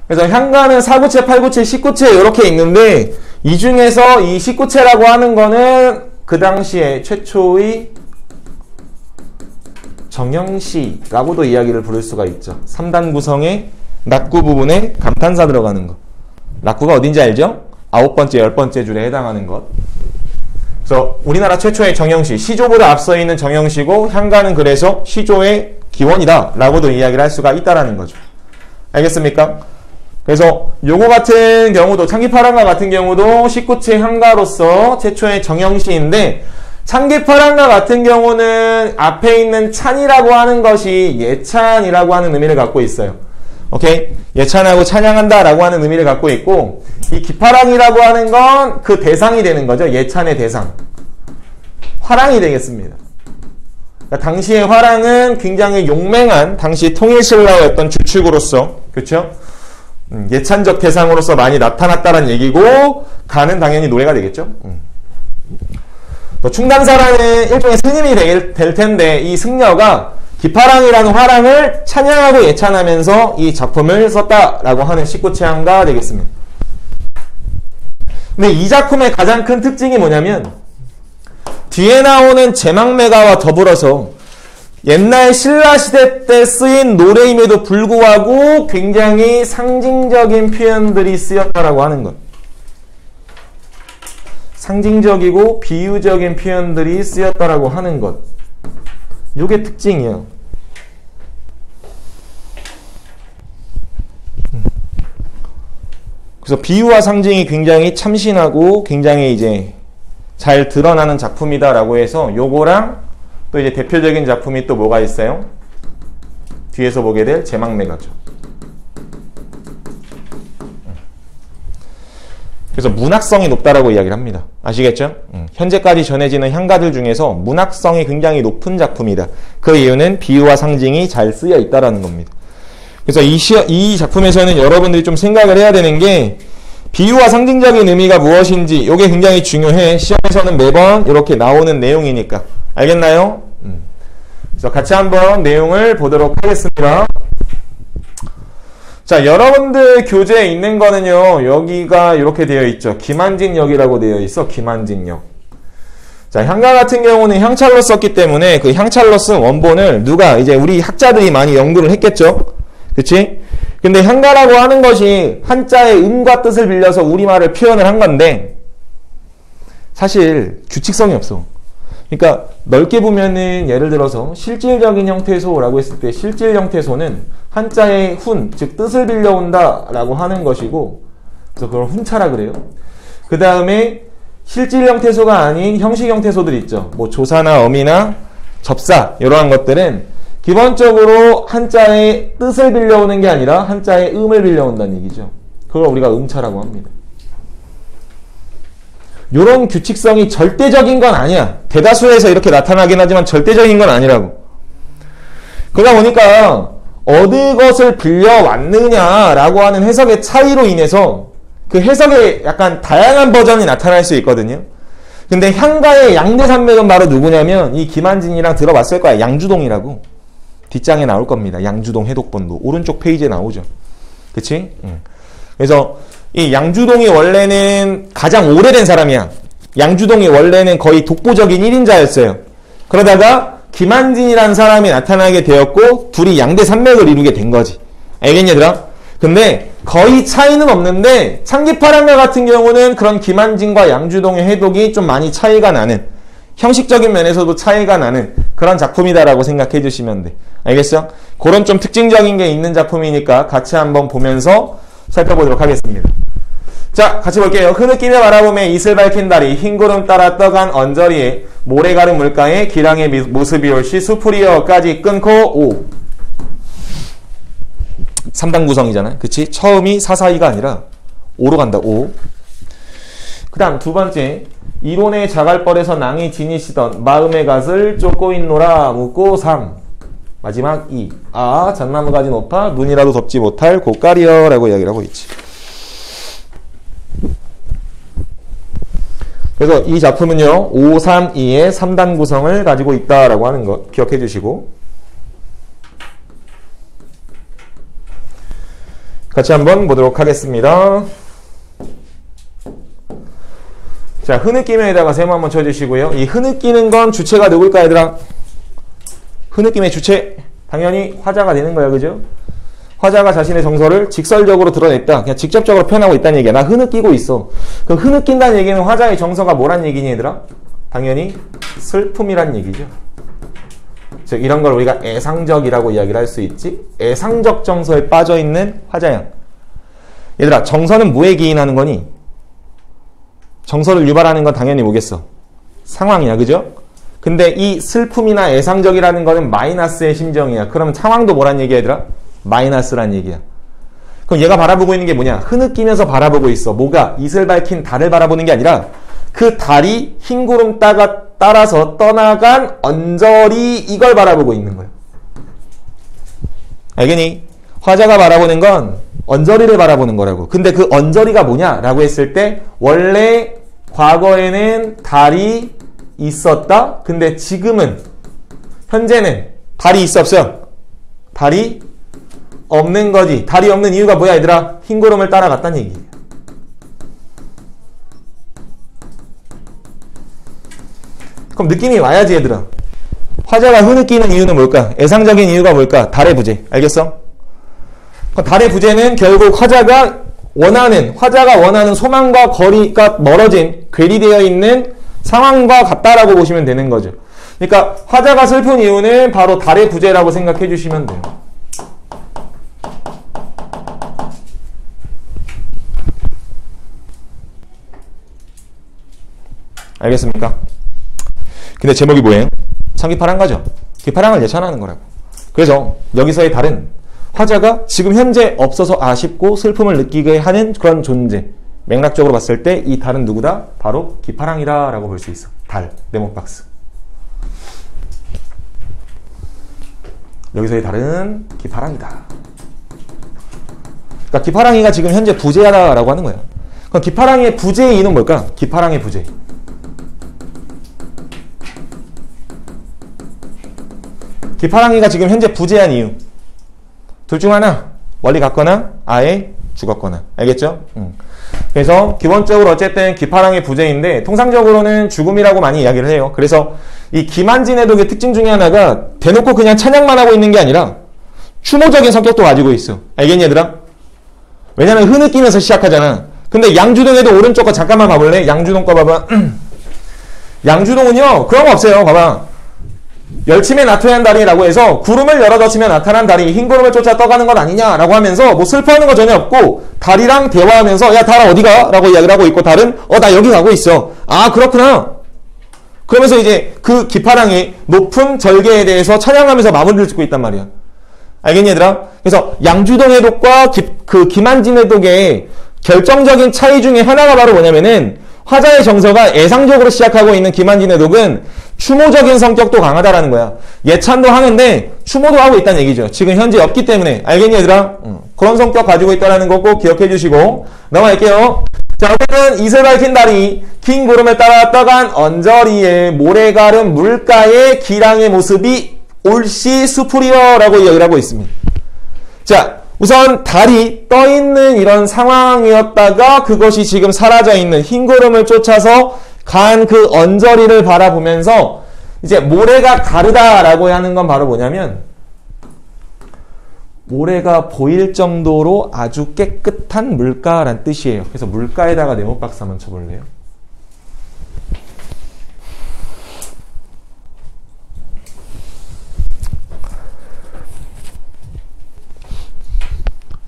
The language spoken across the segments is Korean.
그래서 향가는 4구체, 8구체, 10구체 이렇게 있는데 이 중에서 이 10구체라고 하는 거는 그 당시에 최초의 정형시라고도 이야기를 부를 수가 있죠. 3단 구성의 낙구 부분에 감탄사 들어가는 것. 낙구가 어딘지 알죠? 9번째, 10번째 줄에 해당하는 것. 그래서 우리나라 최초의 정형시, 시조보다 앞서 있는 정형시고 향가는 그래서 시조의 기원이다 라고도 이야기를 할 수가 있다라는 거죠. 알겠습니까? 그래서 요거 같은 경우도 창기파랑가 같은 경우도 19체 향가로서 최초의 정형시인데 창기파랑가 같은 경우는 앞에 있는 찬이라고 하는 것이 예찬이라고 하는 의미를 갖고 있어요. 오케이? 예찬하고 찬양한다 라고 하는 의미를 갖고 있고 이 기파랑이라고 하는 건 그 대상이 되는 거죠. 예찬의 대상. 화랑이 되겠습니다. 그러니까 당시의 화랑은 굉장히 용맹한 당시 통일신라였던 주축으로서 그렇죠? 예찬적 대상으로서 많이 나타났다는 얘기고 가는 당연히 노래가 되겠죠. 충당사라는 일종의 스님이 될 텐데 이 승려가 기파랑이라는 화랑을 찬양하고 예찬하면서 이 작품을 썼다라고 하는 19체 향가 되겠습니다. 근데 이 작품의 가장 큰 특징이 뭐냐면 뒤에 나오는 제망매가와 더불어서 옛날 신라시대 때 쓰인 노래임에도 불구하고 굉장히 상징적인 표현들이 쓰였다라고 하는 것. 상징적이고 비유적인 표현들이 쓰였다라고 하는 것. 이게 특징이에요. 그래서 비유와 상징이 굉장히 참신하고 굉장히 이제 잘 드러나는 작품이다라고 해서 요거랑 또 이제 대표적인 작품이 또 뭐가 있어요? 뒤에서 보게 될 제망매가죠. 그래서 문학성이 높다라고 이야기를 합니다. 아시겠죠? 현재까지 전해지는 향가들 중에서 문학성이 굉장히 높은 작품이다. 그 이유는 비유와 상징이 잘 쓰여 있다라는 겁니다. 그래서 이 작품에서는 여러분들이 좀 생각을 해야 되는 게 비유와 상징적인 의미가 무엇인지 이게 굉장히 중요해. 시험에서는 매번 이렇게 나오는 내용이니까. 알겠나요? 그래서 같이 한번 내용을 보도록 하겠습니다. 자, 여러분들 교재에 있는 거는요, 여기가 이렇게 되어 있죠. 김한진역이라고 되어 있어. 김한진역. 자, 향가 같은 경우는 향찰로 썼기 때문에 그 향찰로 쓴 원본을 누가 이제 우리 학자들이 많이 연구를 했겠죠. 그치? 근데 향가라고 하는 것이 한자의 음과 뜻을 빌려서 우리말을 표현을 한 건데 사실 규칙성이 없어. 그러니까 넓게 보면은 예를 들어서 실질적인 형태소라고 했을 때 실질 형태소는 한자의 훈, 즉 뜻을 빌려온다 라고 하는 것이고 그래서 그걸 훈차라 그래요. 그 다음에 실질 형태소가 아닌 형식 형태소들 있죠. 뭐 조사나 어미나 접사 이러한 것들은 기본적으로 한자의 뜻을 빌려오는 게 아니라 한자의 음을 빌려온다는 얘기죠. 그걸 우리가 음차라고 합니다. 요런 규칙성이 절대적인 건 아니야. 대다수에서 이렇게 나타나긴 하지만 절대적인 건 아니라고. 그러다 보니까 어느 것을 빌려왔느냐라고 하는 해석의 차이로 인해서 그 해석의 약간 다양한 버전이 나타날 수 있거든요. 근데 향가의 양대산맥은 바로 누구냐면 이 김한진이랑 들어봤을 거야. 양주동이라고. 뒷장에 나올 겁니다. 양주동 해독본도. 오른쪽 페이지에 나오죠. 그치? 그래서 이 양주동이 원래는 가장 오래된 사람이야. 양주동이 원래는 거의 독보적인 1인자였어요. 그러다가 김한진이라는 사람이 나타나게 되었고 둘이 양대 산맥을 이루게 된 거지. 알겠냐 얘들아? 근데 거의 차이는 없는데 창기파랑가 같은 경우는 그런 김한진과 양주동의 해독이 좀 많이 차이가 나는 형식적인 면에서도 차이가 나는 그런 작품이다라고 생각해 주시면 돼. 알겠어? 그런 좀 특징적인 게 있는 작품이니까 같이 한번 보면서 살펴보도록 하겠습니다. 자, 같이 볼게요. 흐느끼며 바라보며 이슬 밝힌 달이 흰구름 따라 떠간 언저리에 모래가른 물가에 기랑의 모습이 올시 수풀이어까지 끊고 오. 3단 구성이잖아요. 그치? 처음이 사사이가 아니라 오로 간다. 오. 그 다음 두 번째. 이론의 자갈벌에서 낭이 지니시던 마음의 갓을 쫓고 있노라 묻고 3. 마지막 2. 아, 잣나무 가지 높아 눈이라도 덮지 못할 고깔이여 라고 이야기를 하고 있지. 그래서 이 작품은요 5, 3, 2의 3단 구성을 가지고 있다라고 하는 것 기억해 주시고 같이 한번 보도록 하겠습니다. 자, 흐느낌에다가 세모 한번 쳐주시고요. 이 흐느끼는 건 주체가 누굴까, 얘들아? 흐느낌의 주체, 당연히 화자가 되는 거야, 그죠? 화자가 자신의 정서를 직설적으로 드러냈다. 그냥 직접적으로 표현하고 있다는 얘기야. 나 흐느끼고 있어. 그럼 흐느낀다는 얘기는 화자의 정서가 뭐란 얘기니, 얘들아? 당연히 슬픔이란 얘기죠. 즉, 이런 걸 우리가 애상적이라고 이야기를 할 수 있지. 애상적 정서에 빠져있는 화자양. 얘들아, 정서는 뭐에 기인하는 거니? 정서를 유발하는 건 당연히 뭐겠어? 상황이야, 그죠? 근데 이 슬픔이나 애상적이라는 거는 마이너스의 심정이야. 그러면 상황도 뭐란 얘기야, 얘들아? 마이너스란 얘기야. 그럼 얘가 바라보고 있는 게 뭐냐? 흐느끼면서 바라보고 있어. 뭐가? 이슬 밝힌 달을 바라보는 게 아니라 그 달이 흰 구름 따라서 떠나간 언저리, 이걸 바라보고 있는 거야. 알겠니? 화자가 바라보는 건 언저리를 바라보는 거라고. 근데 그 언저리가 뭐냐라고 했을 때 원래 과거에는 달이 있었다. 근데 지금은, 현재는 달이 있어, 없어? 달이 없는 거지. 달이 없는 이유가 뭐야, 얘들아? 흰 구름을 따라갔다는 얘기야. 그럼 느낌이 와야지, 얘들아. 화자가 흐느끼는 이유는 뭘까? 애상적인 이유가 뭘까? 달의 부재. 알겠어? 달의 부재는 결국 화자가 원하는 소망과 거리가 멀어진, 괴리되어 있는 상황과 같다라고 보시면 되는 거죠. 그러니까 화자가 슬픈 이유는 바로 달의 부재라고 생각해 주시면 돼요. 알겠습니까? 근데 제목이 뭐예요? 참 기파란 거죠. 기파랑을 예찬하는 거라고. 그래서 여기서의 달은 화자가 지금 현재 없어서 아쉽고 슬픔을 느끼게 하는 그런 존재. 맥락적으로 봤을 때 이 달은 누구다? 바로 기파랑이다 라고 볼 수 있어. 달, 네모박스. 여기서의 달은 기파랑이다. 그러니까 기파랑이가 지금 현재 부재하다라고 하는 거야. 그럼 기파랑이의 부재의 이유는 뭘까? 기파랑의 부재. 기파랑이가 지금 현재 부재한 이유. 둘 중 하나. 멀리 갔거나 아예 죽었거나. 알겠죠? 그래서 기본적으로 어쨌든 기파랑의 부재인데 통상적으로는 죽음이라고 많이 이야기를 해요. 그래서 이 기만진해독의 특징 중에 하나가 대놓고 그냥 찬양만 하고 있는 게 아니라 추모적인 성격도 가지고 있어. 알겠니, 얘들아? 왜냐면 흐느끼면서 시작하잖아. 근데 양주동에도 오른쪽 거 잠깐만 봐볼래? 양주동 거 봐봐. 양주동은요, 그런 거 없어요. 봐봐. 열침에 나타난 달이라고 해서 구름을 열어젖히며 나타난 달이 흰 구름을 쫓아 떠가는 것 아니냐라고 하면서 뭐 슬퍼하는 거 전혀 없고 달이랑 대화하면서 야, 달아 어디가? 라고 이야기를 하고 있고 달은 나 여기 가고 있어. 아, 그렇구나. 그러면서 이제 그 기파랑의 높은 절개에 대해서 찬양하면서 마무리를 짓고 있단 말이야. 알겠니, 얘들아? 그래서 양주동해독과 그 기만진해독의 결정적인 차이 중에 하나가 바로 뭐냐면은 화자의 정서가 애상적으로 시작하고 있는 기만진해독은 추모적인 성격도 강하다라는 거야. 예찬도 하는데 추모도 하고 있다는 얘기죠. 지금 현재 없기 때문에. 알겠니, 얘들아? 그런 성격 가지고 있다는 거 꼭 기억해 주시고 넘어갈게요. 자, 어쨌든 이슬 밝힌 달이 긴 구름을 따라 떠간 언저리에 모래 가른 물가의 기랑의 모습이 올시 수풀이여 라고 이야기를 하고 있습니다. 자, 우선 달이 떠있는 이런 상황이었다가 그것이 지금 사라져있는 흰 구름을 쫓아서 간 그 언저리를 바라보면서 이제 모래가 가르다라고 하는 건 바로 뭐냐면 모래가 보일 정도로 아주 깨끗한 물가란 뜻이에요. 그래서 물가에다가 네모박스 한번 쳐볼래요?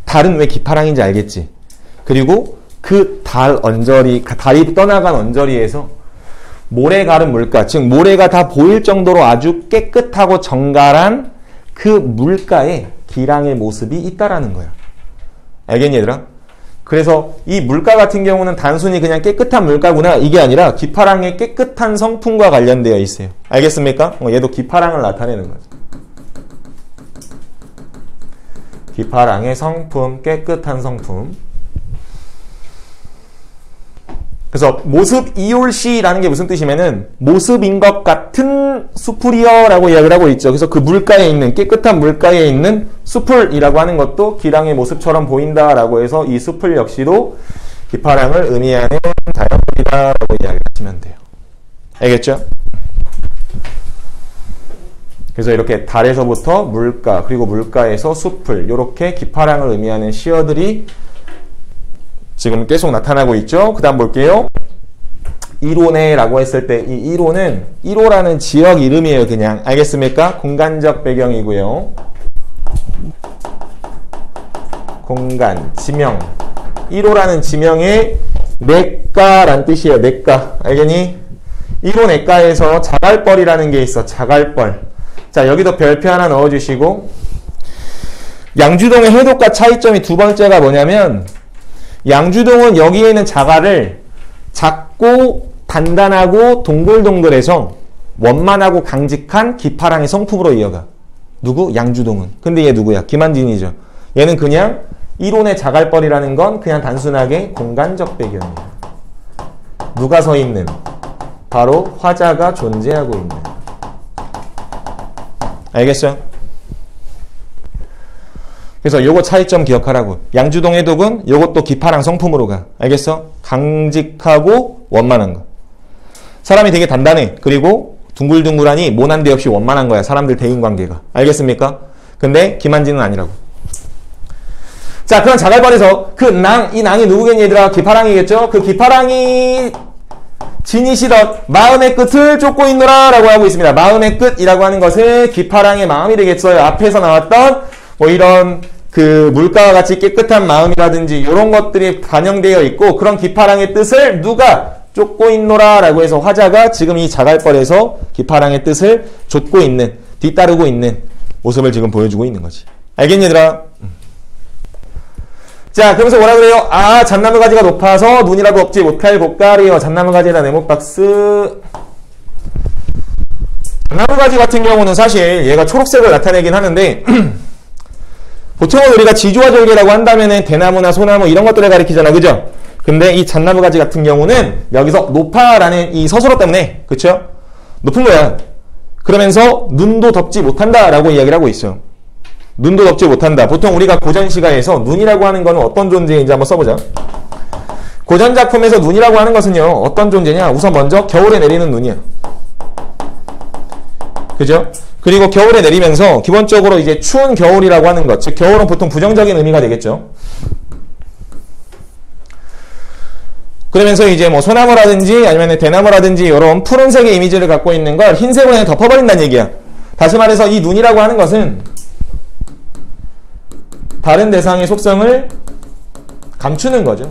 달은 왜 기파랑인지 알겠지? 그리고 그 달 언저리, 달이 떠나간 언저리에서 모래 가른 물가, 즉 모래가 다 보일 정도로 아주 깨끗하고 정갈한 그 물가에 기랑의 모습이 있다라는 거야. 알겠니, 얘들아? 그래서 이 물가 같은 경우는 단순히 그냥 깨끗한 물가구나 이게 아니라 기파랑의 깨끗한 성품과 관련되어 있어요. 알겠습니까? 얘도 기파랑을 나타내는 거죠. 기파랑의 성품, 깨끗한 성품. 그래서 모습 이올시라는 게 무슨 뜻이면은 모습인 것 같은 수풀이여라고 이야기를 하고 있죠. 그래서 그 물가에 있는 깨끗한 물가에 있는 수풀이라고 하는 것도 기랑의 모습처럼 보인다라고 해서 이 수풀 역시도 기파랑을 의미하는 다이어폴이다라고 이야기를 하시면 돼요. 알겠죠? 그래서 이렇게 달에서부터 물가 그리고 물가에서 수풀 이렇게 기파랑을 의미하는 시어들이 지금 계속 나타나고 있죠. 그 다음 볼게요. 1호네라고 했을 때 이 1호는 1호라는 지역 이름이에요. 그냥 알겠습니까? 공간적 배경이고요. 공간, 지명 1호라는 지명의 내과란 뜻이에요. 내과 알겠니? 1호 내과에서 자갈벌이라는 게 있어. 자갈벌. 자 여기도 별표 하나 넣어주시고 양주동의 해독과 차이점이 두 번째가 뭐냐면 양주동은 여기에 있는 자갈을 작고 단단하고 동글동글해서 원만하고 강직한 기파랑의 성품으로 이어가. 누구? 양주동은. 근데 얘 누구야? 김한진이죠. 얘는 그냥 1호의 자갈벌이라는 건 그냥 단순하게 공간적 배경이에요. 누가 서 있는? 바로 화자가 존재하고 있는. 알겠어요? 그래서 요거 차이점 기억하라고. 양주동 해독은 요것도 기파랑 성품으로 가. 알겠어? 강직하고 원만한 거. 사람이 되게 단단해. 그리고 둥글둥글하니 모난데 없이 원만한 거야. 사람들 대인관계가. 알겠습니까? 근데 김한진은 아니라고. 자, 그럼 자갈벌에서 그 낭, 이 낭이 누구겠니 얘들아? 기파랑이겠죠? 그 기파랑이 지니시던 마음의 끝을 쫓고 있노라 라고 하고 있습니다. 마음의 끝이라고 하는 것은 기파랑의 마음이 되겠어요. 앞에서 나왔던 뭐 이런 그 물가와 같이 깨끗한 마음이라든지 이런 것들이 반영되어 있고 그런 기파랑의 뜻을 누가 쫓고 있노라 라고 해서 화자가 지금 이 자갈벌에서 기파랑의 뜻을 쫓고 있는, 뒤따르고 있는 모습을 지금 보여주고 있는 거지. 알겠니 얘들아? 자, 그러면서 뭐라 그래요? 아, 잣나무 가지가 높아서 눈이라도 없지 못할 고깔이요. 잣나무 가지에다 네모박스. 잣나무 가지 같은 경우는 사실 얘가 초록색을 나타내긴 하는데 보통은 우리가 지조와 절개라고 한다면은 대나무나 소나무 이런 것들을 가리키잖아. 그죠? 근데 이 잣나무 가지 같은 경우는 여기서 높아라는 이 서술어 때문에, 그쵸? 높은 거야. 그러면서 눈도 덮지 못한다라고 이야기를 하고 있어요. 눈도 덮지 못한다. 보통 우리가 고전 시가에서 눈이라고 하는 거는 어떤 존재인지 한번 써보자. 고전 작품에서 눈이라고 하는 것은요, 어떤 존재냐? 우선 먼저 겨울에 내리는 눈이야. 그죠? 그리고 겨울에 내리면서 기본적으로 이제 추운 겨울이라고 하는 것, 즉 겨울은 보통 부정적인 의미가 되겠죠. 그러면서 이제 뭐 소나무라든지 아니면 대나무라든지 이런 푸른색의 이미지를 갖고 있는 걸 흰색으로 그냥 덮어버린다는 얘기야. 다시 말해서 이 눈이라고 하는 것은 다른 대상의 속성을 감추는 거죠.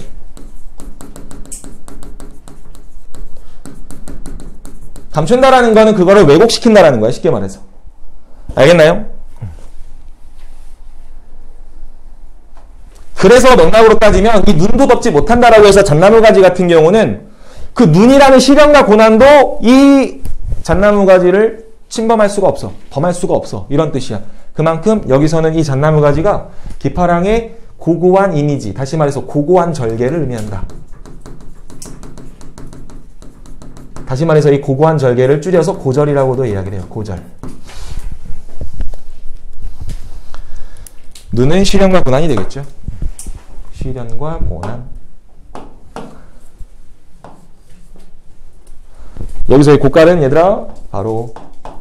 감춘다라는 거는 그거를 왜곡시킨다라는 거야. 쉽게 말해서. 알겠나요? 그래서 맥락으로 따지면 이 눈도 덮지 못한다라고 해서 잣나무 가지 같은 경우는 그 눈이라는 시련과 고난도 이 잣나무 가지를 침범할 수가 없어. 범할 수가 없어. 이런 뜻이야. 그만큼 여기서는 이 잣나무 가지가 기파랑의 고고한 이미지, 다시 말해서 고고한 절개를 의미한다. 다시 말해서 이 고고한 절개를 줄여서 고절이라고도 이야기를 해요. 고절. 눈은 시련과 고난이 되겠죠. 시련과 고난. 여기서의 고깔은 얘들아 바로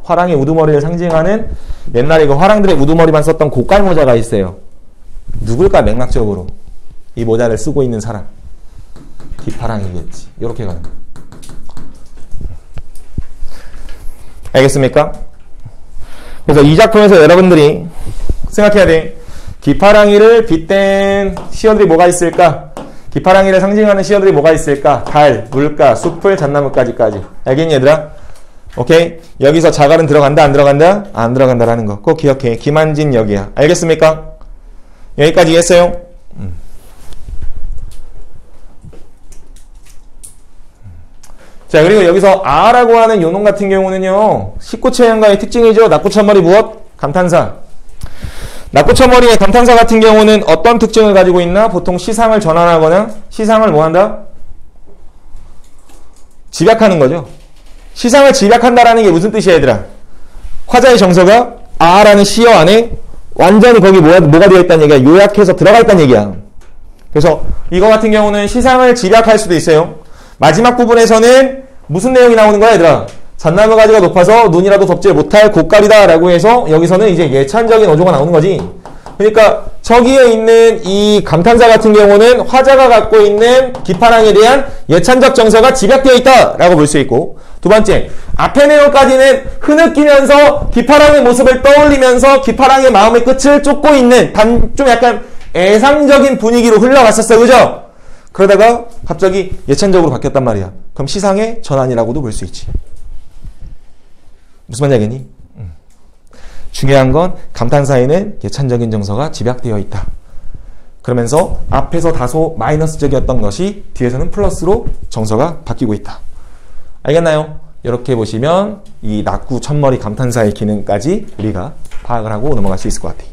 화랑의 우두머리를 상징하는 옛날에 그 화랑들의 우두머리만 썼던 고깔 모자가 있어요. 누굴까 맥락적으로 이 모자를 쓰고 있는 사람 기파랑이겠지. 이렇게 가는 거예요. 알겠습니까? 그래서 이 작품에서 여러분들이 생각해야 돼. 기파랑이를 빗댄 시어들이 뭐가 있을까? 기파랑이를 상징하는 시어들이 뭐가 있을까? 달, 물가, 숲을, 잣나무까지까지. 알겠니 얘들아? 오케이? 여기서 자갈은 들어간다 안 들어간다? 안 들어간다라는 거 꼭 기억해. 김한진 역이야. 알겠습니까? 여기까지 이해했어요? 자, 그리고 여기서 아라고 하는 요놈 같은 경우는요, 식구체형가의 특징이죠. 낙구천머리 무엇? 감탄사. 낙구천머리의 감탄사 같은 경우는 어떤 특징을 가지고 있나? 보통 시상을 전환하거나 시상을 뭐한다? 집약하는 거죠. 시상을 집약한다라는 게 무슨 뜻이야, 얘들아? 화자의 정서가 아라는 시어 안에 완전히 거기 뭐가 되어 있다는 얘기야. 요약해서 들어가 있다는 얘기야. 그래서 이거 같은 경우는 시상을 집약할 수도 있어요. 마지막 부분에서는 무슨 내용이 나오는 거야, 얘들아? 잣나무 가지가 높아서 눈이라도 덮지 못할 고깔이다 라고 해서 여기서는 이제 예찬적인 어조가 나오는 거지. 그러니까 저기에 있는 이 감탄사 같은 경우는 화자가 갖고 있는 기파랑에 대한 예찬적 정서가 집약되어 있다 라고 볼 수 있고, 두 번째, 앞에 내용까지는 흐느끼면서 기파랑의 모습을 떠올리면서 기파랑의 마음의 끝을 쫓고 있는 좀 약간 애상적인 분위기로 흘러갔었어, 그죠? 그러다가 갑자기 예찬적으로 바뀌었단 말이야. 그럼 시상의 전환이라고도 볼 수 있지. 무슨 말인지 알겠니? 중요한 건 감탄사에는 예찬적인 정서가 집약되어 있다. 그러면서 앞에서 다소 마이너스적이었던 것이 뒤에서는 플러스로 정서가 바뀌고 있다. 알겠나요? 이렇게 보시면 이 낙구 첫머리 감탄사의 기능까지 우리가 파악을 하고 넘어갈 수 있을 것 같아요.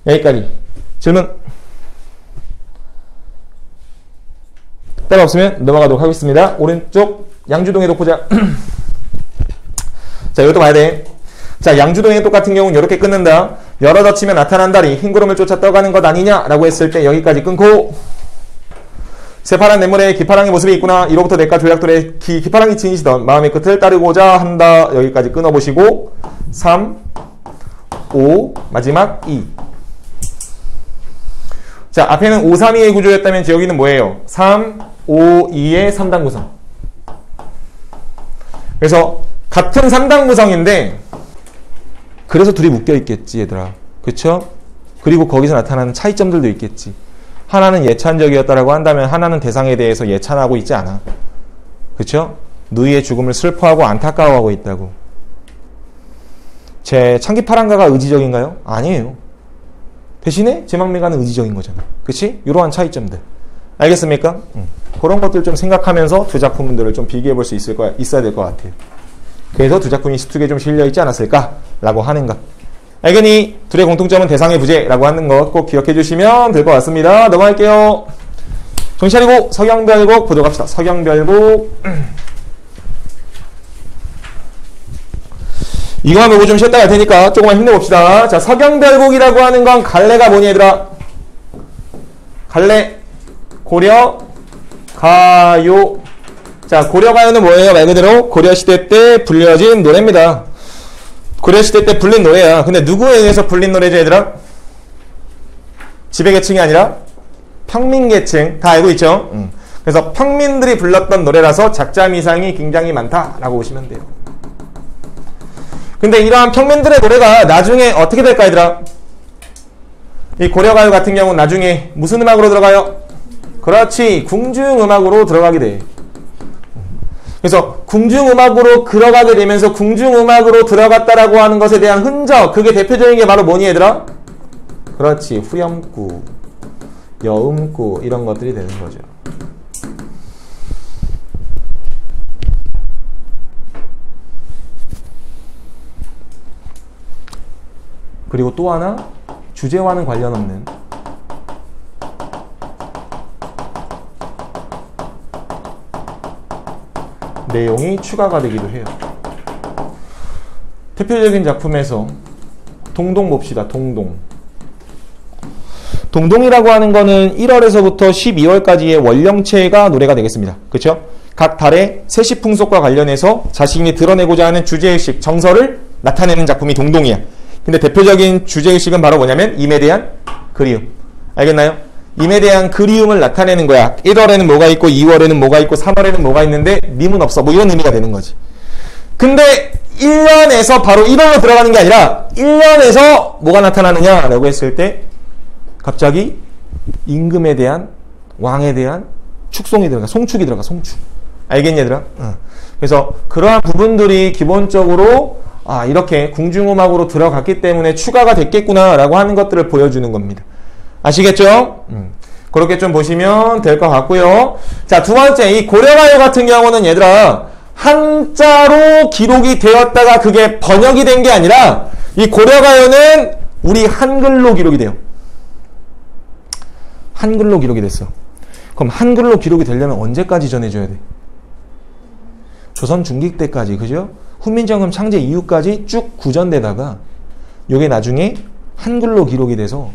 여기까지. 질문? 따라 없으면 넘어가도록 하겠습니다. 오른쪽 양주동의 독보자. 자, 이것도 봐야 돼. 자, 양주동의 독 같은 경우는 이렇게 끊는다. 열어 젖히면 나타난 달이 흰 구름을 쫓아 떠가는 것 아니냐라고 했을 때 여기까지 끊고, 새파란 냇물에 기파랑의 모습이 있구나. 이로부터 내과 조약돌에 기파랑이 지니시던 마음의 끝을 따르고자 한다. 여기까지 끊어보시고 3, 5, 마지막 2. 자, 앞에는 5, 3, 2의 구조였다면 여기는 뭐예요? 3, 5, 2의 3단 구성. 그래서 같은 3단 구성인데 그래서 둘이 묶여 있겠지, 얘들아. 그쵸? 그리고 거기서 나타나는 차이점들도 있겠지. 하나는 예찬적이었다라고 한다면 하나는 대상에 대해서 예찬하고 있지 않아. 그쵸? 누이의 죽음을 슬퍼하고 안타까워하고 있다고. 제 창기파랑가가 의지적인가요? 아니에요. 대신에 제망미가는 의지적인 거잖아. 그치? 이러한 차이점들. 알겠습니까? 그런 것들 좀 생각하면서 두 작품들을 좀 비교해 볼 수 있어야 될 것 같아요. 그래서 두 작품이 수특에 좀 실려있지 않았을까라고 하는 것. 알겠니? 둘의 공통점은 대상의 부재라고 하는 것 꼭 기억해 주시면 될 것 같습니다. 넘어갈게요. 정신 차리고 서경별곡 보도록 합시다. 서경별곡. 이거만 보고 좀 쉬었다 갈 테니까 조금만 힘내봅시다. 자, 서경별곡이라고 하는 건 갈래가 뭐니, 얘들아? 갈래, 고려, 가요. 자, 고려가요는 뭐예요? 말 그대로 고려시대 때 불려진 노래입니다. 고려시대 때 불린 노래야. 근데 누구에 의해서 불린 노래죠, 얘들아? 지배계층이 아니라 평민계층. 다 알고 있죠? 그래서 평민들이 불렀던 노래라서 작자미상이 굉장히 많다라고 보시면 돼요. 근데 이러한 평민들의 노래가 나중에 어떻게 될까, 얘들아? 이 고려가요 같은 경우는 나중에 무슨 음악으로 들어가요? 그렇지, 궁중음악으로 들어가게 돼. 그래서 궁중음악으로 들어가게 되면서 궁중음악으로 들어갔다라고 하는 것에 대한 흔적, 그게 대표적인 게 바로 뭐니, 얘들아? 그렇지, 후렴구, 여음구 이런 것들이 되는 거죠. 그리고 또 하나, 주제와는 관련 없는 내용이 추가가 되기도 해요. 대표적인 작품에서 동동 봅시다. 동동. 동동이라고 하는 거는 1월에서부터 12월까지의 월령체가 노래가 되겠습니다. 그렇죠? 각 달의 세시풍속과 관련해서 자신이 드러내고자 하는 주제의식, 정서를 나타내는 작품이 동동이야. 근데 대표적인 주제의식은 바로 뭐냐면 임에 대한 그리움. 알겠나요? 임에 대한 그리움을 나타내는 거야. 1월에는 뭐가 있고 2월에는 뭐가 있고 3월에는 뭐가 있는데 님은 없어. 뭐 이런 의미가 되는 거지. 근데 1년에서 바로 1월로 들어가는 게 아니라 1년에서 뭐가 나타나느냐라고 했을 때 갑자기 임금에 대한, 왕에 대한 축송이 들어가. 송축이 들어가. 송축. 알겠니, 얘들아? 그래서 그러한 부분들이 기본적으로 이렇게 궁중음악으로 들어갔기 때문에 추가가 됐겠구나라고 하는 것들을 보여주는 겁니다. 아시겠죠? 그렇게 좀 보시면 될 것 같고요. 자, 두 번째, 이 고려가요 같은 경우는 얘들아, 한자로 기록이 되었다가 그게 번역이 된 게 아니라 이 고려가요는 우리 한글로 기록이 돼요. 한글로 기록이 됐어. 그럼 한글로 기록이 되려면 언제까지 전해줘야 돼? 조선 중기 때까지, 그죠? 훈민정음 창제 이후까지 쭉 구전되다가 요게 나중에 한글로 기록이 돼서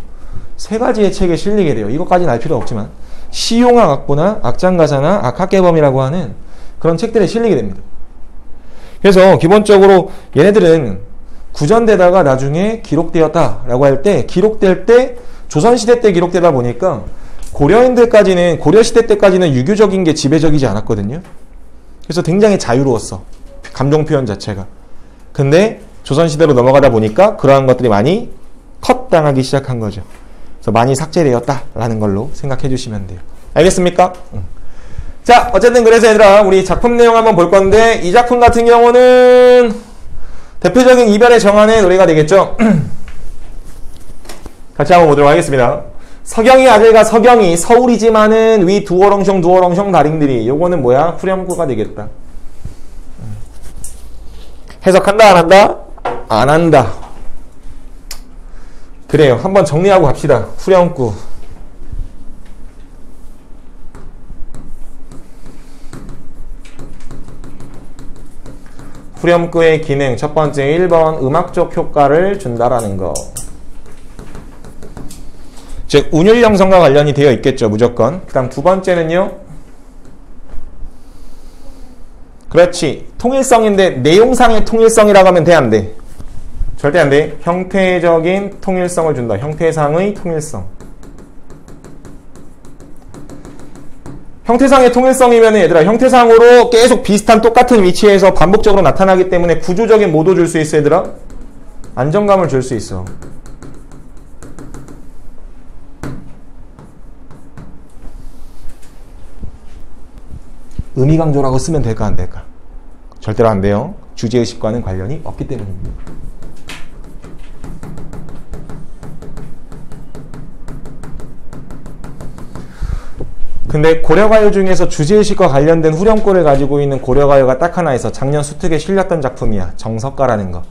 세 가지의 책에 실리게 돼요. 이것까지는 알 필요 없지만 시용학 악보나 악장가사나 악학개범이라고 하는 그런 책들에 실리게 됩니다. 그래서 기본적으로 얘네들은 구전되다가 나중에 기록되었다라고 할 때, 기록될 때 조선시대 때 기록되다 보니까 고려인들까지는, 고려시대 때까지는 유교적인 게 지배적이지 않았거든요. 그래서 굉장히 자유로웠어, 감정 표현 자체가. 근데 조선시대로 넘어가다 보니까 그러한 것들이 많이 컷당하기 시작한 거죠. 그래서 많이 삭제되었다라는 걸로 생각해 주시면 돼요. 알겠습니까? 자, 어쨌든 그래서 얘들아, 우리 작품 내용 한번 볼 건데, 이 작품 같은 경우는 대표적인 이별의 정한의 노래가 되겠죠. 같이 한번 보도록 하겠습니다. 서경이 아들과 서경이 서울이지만은 위 두어렁숑 다링들이, 요거는 뭐야? 후렴구가 되겠다. 해석한다 안 한다? 안 한다. 그래요. 한번 정리하고 갑시다. 후렴구. 후렴구의 기능 첫 번째 1번 음악적 효과를 준다라는 거. 즉 운율 형성과 관련이 되어 있겠죠. 무조건. 그 다음 두 번째는요. 그렇지. 통일성인데 내용상의 통일성이라고 하면 돼, 안 돼? 절대 안 돼. 형태적인 통일성을 준다. 형태상의 통일성. 형태상의 통일성이면 얘들아, 형태상으로 계속 비슷한 똑같은 위치에서 반복적으로 나타나기 때문에 구조적인 모도 줄 수 있어. 얘들아, 안정감을 줄 수 있어. 의미강조라고 쓰면 될까 안 될까? 절대로 안 돼요. 주제의식과는 관련이 없기 때문입니다. 근데 고려가요 중에서 주제의식과 관련된 후렴구를 가지고 있는 고려가요가 딱 하나 있어. 작년 수특에 실렸던 작품이야. 정석가라는 거.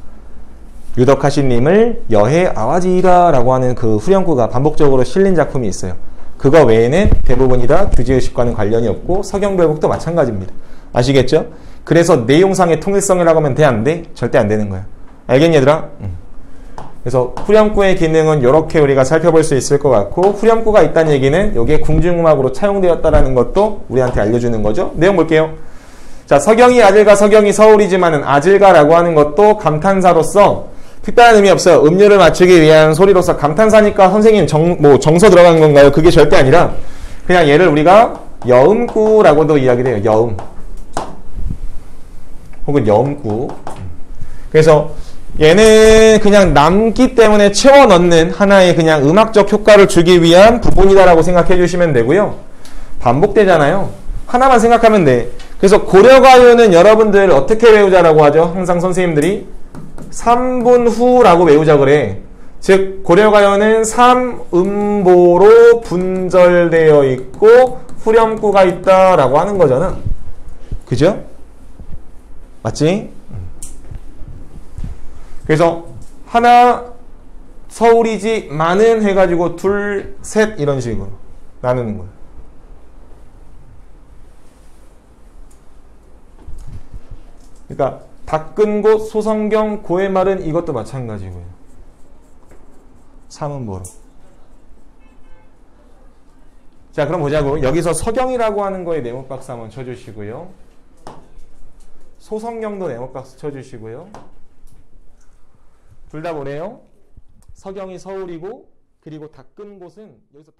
유덕하신님을 여해 아와지이라 라고 하는 그 후렴구가 반복적으로 실린 작품이 있어요. 그거 외에는 대부분이 다 주제의식과는 관련이 없고 서경별곡도 마찬가지입니다. 아시겠죠? 그래서 내용상의 통일성이라고 하면 돼, 안 돼? 절대 안 되는 거야. 알겠니 얘들아? 그래서 후렴구의 기능은 이렇게 우리가 살펴볼 수 있을 것 같고, 후렴구가 있다는 얘기는 여기에 궁중음악으로 차용되었다라는 것도 우리한테 알려주는 거죠. 내용 볼게요. 자, 서경이 아질가 서경이 서울이지만은 아질가라고 하는 것도 감탄사로서 특별한 의미 없어요. 음률을 맞추기 위한 소리로서 감탄사니까 선생님 정서 들어간 건가요? 그게 절대 아니라 그냥 얘를 우리가 여음구라고도 이야기를 해요. 여음 혹은 여음구. 그래서 얘는 그냥 남기 때문에 채워 넣는 하나의 그냥 음악적 효과를 주기 위한 부분이다라고 생각해 주시면 되고요. 반복되잖아요. 하나만 생각하면 돼. 그래서 고려가요는 여러분들 어떻게 외우자라고 하죠? 항상 선생님들이 3분 후라고 외우자 그래. 즉 고려가요는 3음보로 분절되어 있고 후렴구가 있다라고 하는 거잖아. 그죠? 맞지? 그래서 하나 서울이지 많은 해가지고 둘, 셋 이런 식으로 나누는 거예요. 그러니까 닦은 곳 소성경 고의 말은 이것도 마찬가지고요. 3음보로. 자, 그럼 보자고. 여기서 서경이라고 하는 거에 네모박스 한번 쳐주시고요. 소성경도 네모박스 쳐주시고요. 둘 다 뭐래요? 서경이 서울이고 그리고 닦은 곳은 여기서